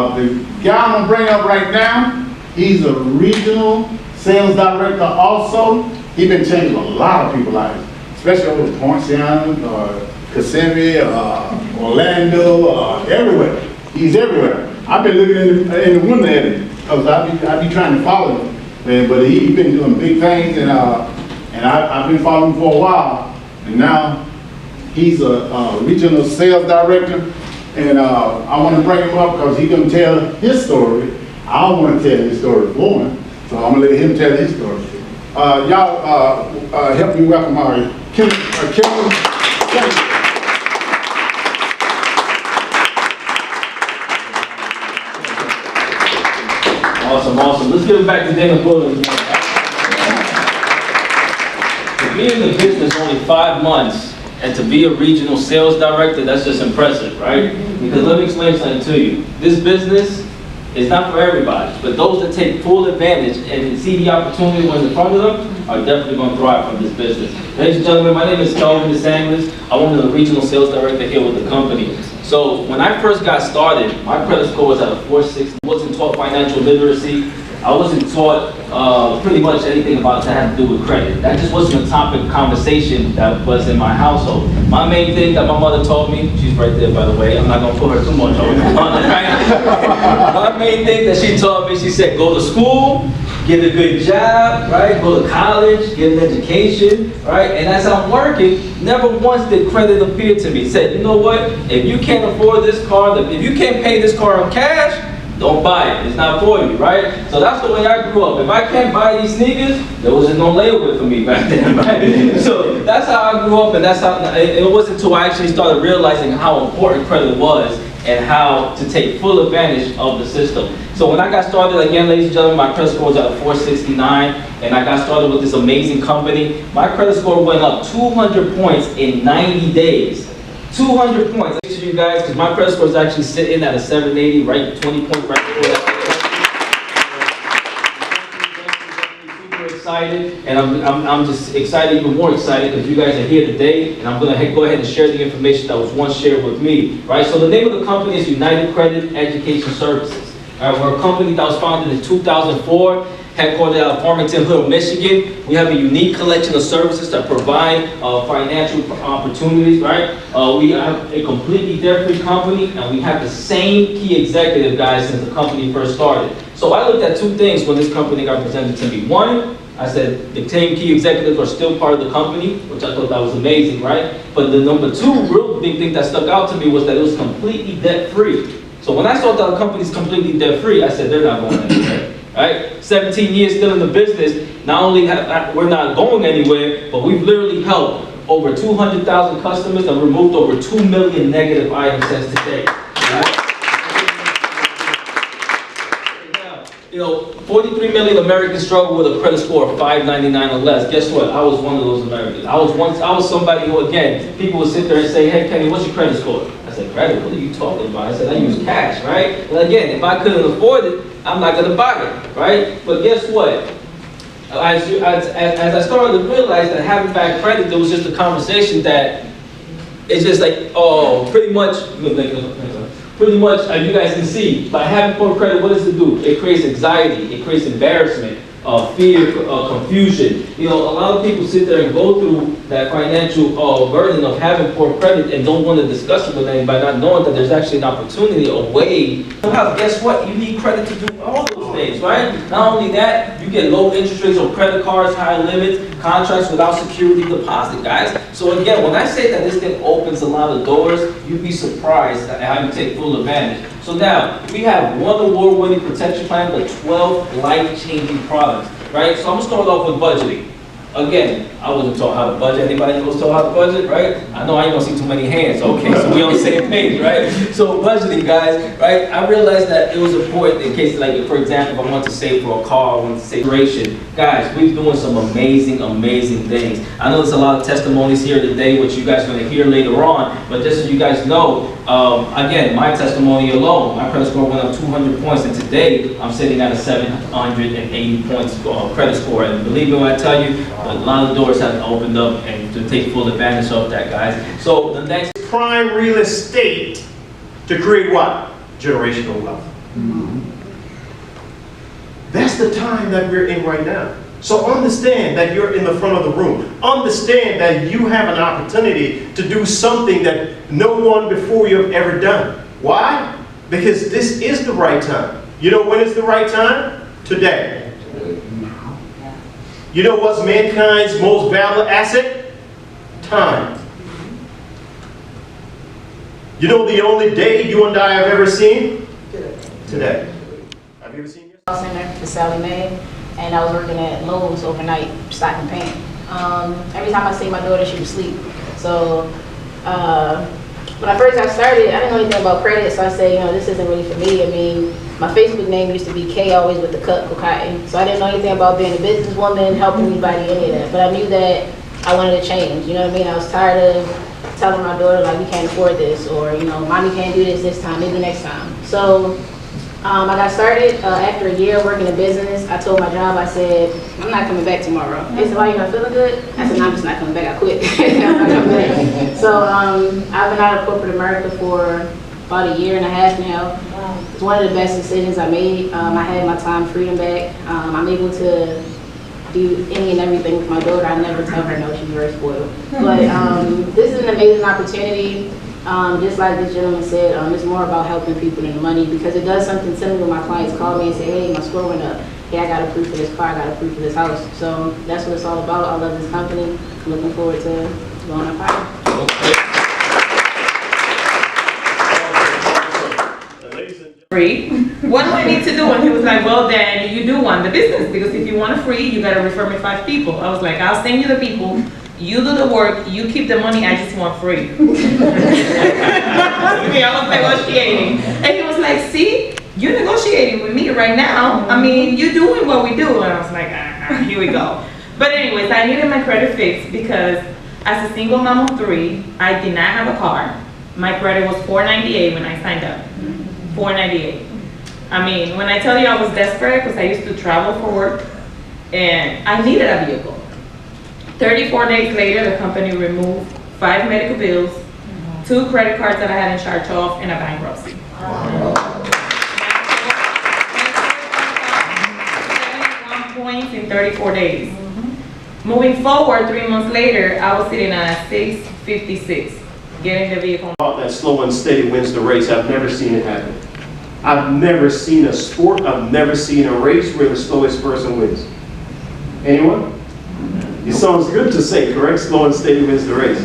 The guy I'm gonna bring up right now, he's a regional sales director also. He's been changing a lot of people's lives, especially over Poinciana, Kissimmee, Orlando, everywhere. He's everywhere. I've been looking in the window at him because I be trying to follow him, but he's been doing big things, and I've been following him for a while, and now he's a regional sales director, and I want to bring him up because he's going to tell his story. I don't want to tell his story for him, so I'm going to let him tell his story. Y'all help me welcome our Kevin. Awesome. Let's give it back to Dana Bullen. To be in the business only 5 months and to be a regional sales director, that's just impressive, right? Because let me explain something to you. This business is not for everybody, but those that take full advantage and see the opportunity when in front of them are definitely going to thrive from this business. Ladies and gentlemen, my name is Kelvin DeSanglis. I'm one of the regional sales director here with the company. So when I first got started, my credit score was at a 460. I wasn't taught financial literacy. I wasn't taught pretty much anything about that had to do with credit. That just wasn't a topic of conversation that was in my household. My main thing that my mother taught me, she's right there by the way, I'm not gonna put her too much on it. My main thing that she taught me, she said, go to school, get a good job, right? Go to college, get an education, right? And as I'm working, never once did credit appear to me. Said, you know what? If you can't afford this car, if you can't pay this car in cash, don't buy it. It's not for you, right? So that's the way I grew up. If I can't buy these sneakers, there wasn't no layaway for me back then, right? So that's how I grew up, and that's how it wasn't until I actually started realizing how important credit was and how to take full advantage of the system. So when I got started, again, ladies and gentlemen, my credit score was at a 469, and I got started with this amazing company. My credit score went up 200 points in 90 days. 200 points. Thanks to you guys, because my credit score is actually sitting at a 780, right? 20 points right before that. Super excited, and I'm just excited, even more excited, because you guys are here today, and I'm going to go ahead and share the information that was once shared with me, right? So the name of the company is United Credit Education Services. All right, we're a company that was founded in 2004. Headquartered out of Farmington Hills, Michigan. We have a unique collection of services that provide financial opportunities, right? We have a completely debt-free company, and we have the same key executive guys since the company first started. So I looked at 2 things when this company got presented to me. One, I said the same key executives are still part of the company, which I thought that was amazing, right? But the number 2 real big thing that stuck out to me was that it was completely debt-free. So when I saw that the company's completely debt-free, I said they're not going anywhere. Right? 17 years still in the business, not only we're not going anywhere, but we've literally helped over 200,000 customers and removed over 2 million negative items since today. Right? You know, 43 million Americans struggle with a credit score of 599 or less. Guess what? I was one of those Americans. I was somebody who, again, people would sit there and say, hey, Kenny, what's your credit score? I said, credit? What are you talking about? I said, I use cash, right? And again, if I couldn't afford it, I'm not going to buy it, right? But guess what? As I started to realize that having bad credit, there was just a conversation that it's just like, oh, pretty much, as you guys can see, by having poor credit, what does it do? It creates anxiety, it creates embarrassment, fear, confusion. You know, a lot of people sit there and go through that financial burden of having poor credit and don't want to discuss it with anybody, not knowing that there's actually an opportunity, a way. Guess what? You need credit to do all those things, right? Not only that, you get low interest rates on credit cards, high limits, contracts without security deposit, guys. So again, when I say that this thing opens a lot of doors, you'd be surprised at how you take full advantage. So now, we have 1 award-winning protection plan with 12 life-changing products, right? So I'm gonna start off with budgeting. Again, I wasn't taught how to budget. Anybody was taught how to budget, right? I know I ain't gonna see too many hands. Okay, so we on the same page, right? So budgeting, guys, right? I realized that it was important in case, like, for example, if I want to save for a car, I want to save duration. Guys, we're doing some amazing, amazing things. I know there's a lot of testimonies here today, which you guys are gonna hear later on, but just so you guys know, again, my testimony alone, my credit score went up 200 points, and today I'm sitting at a 780 points credit score. And believe me when I tell you, a lot of doors have opened up and to take full advantage of that, guys. So the next prime real estate to create what? Generational wealth. That's the time that we're in right now. So understand that you're in the front of the room. Understand that you have an opportunity to do something that no one before you have ever done. Why? Because this is the right time. You know when is the right time? Today. You know what's mankind's most valuable asset? Time. You know the only day you and I have ever seen? Today. Have you ever seen yours? Center for Sally Mae, and I was working at Lowe's overnight stocking paint. Every time I see my daughter, she would sleep. So when I first got started, I didn't know anything about credit, so I said, you know, this isn't really for me. I mean, my Facebook name used to be K, always with the cut for cotton. So I didn't know anything about being a businesswoman, helping anybody, any of that. But I knew that I wanted to change, you know what I mean? I was tired of telling my daughter, like, we can't afford this, or, you know, mommy can't do this time, maybe next time. So I got started after a year working in business. I told my job, I said, I'm not coming back tomorrow. They said, why you not feeling good? I said, no, I'm just not coming back. I quit. I'm not coming back. So I've been out of corporate America for about a year and a half now. It's one of the best decisions I made. I had my time freedom back. I'm able to do any and everything with my daughter. I never tell her no, she's very spoiled. But this is an amazing opportunity. Just like this gentleman said, it's more about helping people than the money, because it does something similar when my clients call me and say, hey, my score went up. Hey, I got approved for this car, I got approved for this house. So that's what it's all about. I love this company. I'm looking forward to going on fire. Free. What do I need to do? And he was like, well, then you do want the business, because if you want it free, you got to refer me 5 people. I was like, I'll send you the people. You do the work, you keep the money, I just want free. I was negotiating. And he was like, see, you're negotiating with me right now. I mean, you're doing what we do. And I was like, here we go. But anyways, I needed my credit fixed because as a single mom of 3, I did not have a car. My credit was 498 when I signed up. 498. I mean, when I tell you I was desperate because I used to travel for work and I needed a vehicle. 34 days later, the company removed 5 medical bills, 2 credit cards that I had in charge of, and a bankruptcy. Wow. 71 points in 34 days. Moving forward, 3 months later, I was sitting at 656, getting the vehicle. That slow and steady wins the race. I've never seen it happen. I've never seen a sport, I've never seen a race where the slowest person wins. Anyone? It sounds good to say, correct? Slow and steady wins the race.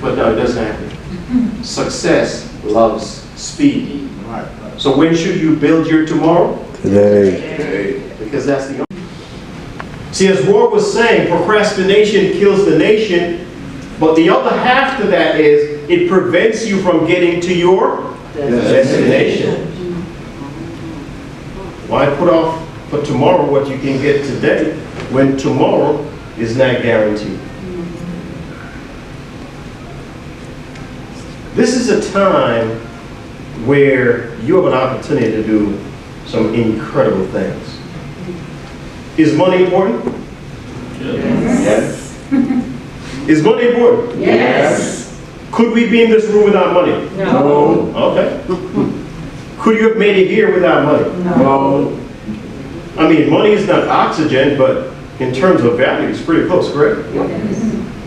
But no, it doesn't happen. Success loves speed. So when should you build your tomorrow? Today. Because that's the only. See, as Roy was saying, procrastination kills the nation. But the other half to that is, it prevents you from getting to your destination. Why put off for tomorrow what you can get today when tomorrow is not guaranteed? This is a time where you have an opportunity to do some incredible things. Is money important? Yes. Is money important? Yes. Could we be in this room without money? No. Okay. Could you have made it here without money? No. I mean, money is not oxygen, but in terms of value, it's pretty close, correct?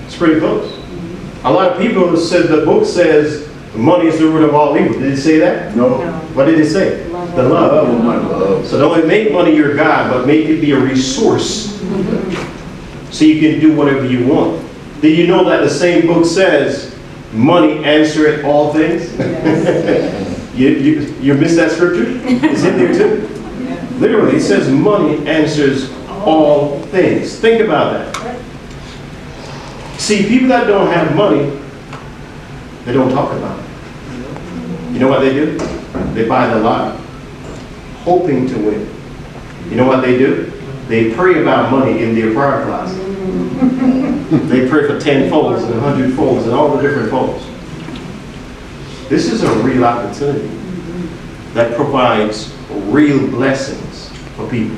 It's pretty close. A lot of people said the book says money is the root of all evil. Did it say that? No. What did it say? The love. Oh, my love. So don't make money your God, but make it be a resource so you can do whatever you want. Did you know that the same book says money answereth all things? You missed that scripture? It's in there too. Literally, it says money answers all things. Think about that. See, people that don't have money, they don't talk about it. You know what they do? They buy the lot, hoping to win. You know what they do? They pray about money in their prayer closet. They pray for 10 folds and 100 folds and all the different folds. This is a real opportunity that provides real blessings for people.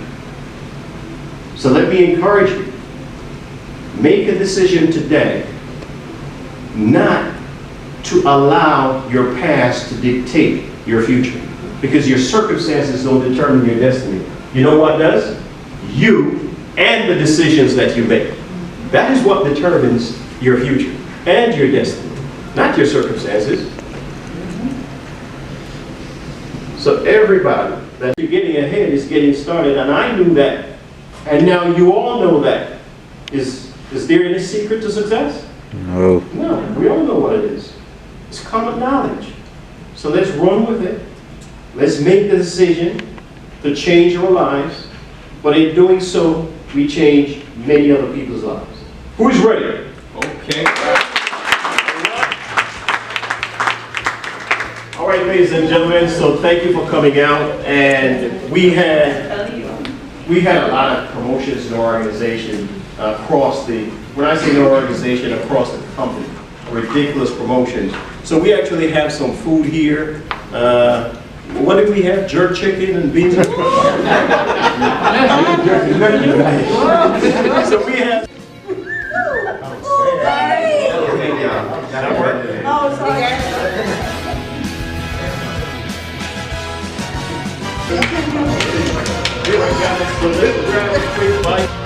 So let me encourage you. Make a decision today not to allow your past to dictate your future. because your circumstances don't determine your destiny. You know what does? You and the decisions that you make. That is what determines your future and your destiny, not your circumstances. So everybody that you're getting ahead is getting started, and I knew that, and now you all know that. Is there any secret to success? No. No, we all know what it is. It's common knowledge. So let's run with it. Let's make the decision to change our lives, but in doing so, we change many other people's lives. Who's ready? Okay. All right, ladies and gentlemen, so thank you for coming out, and we had a lot of promotions in our organization across the, when I say the organization, across the company, ridiculous promotions. So we actually have some food here. What did we have? Jerk chicken and beans? So we have. Oh, sorry. Here we go. So let's grab a quick bite.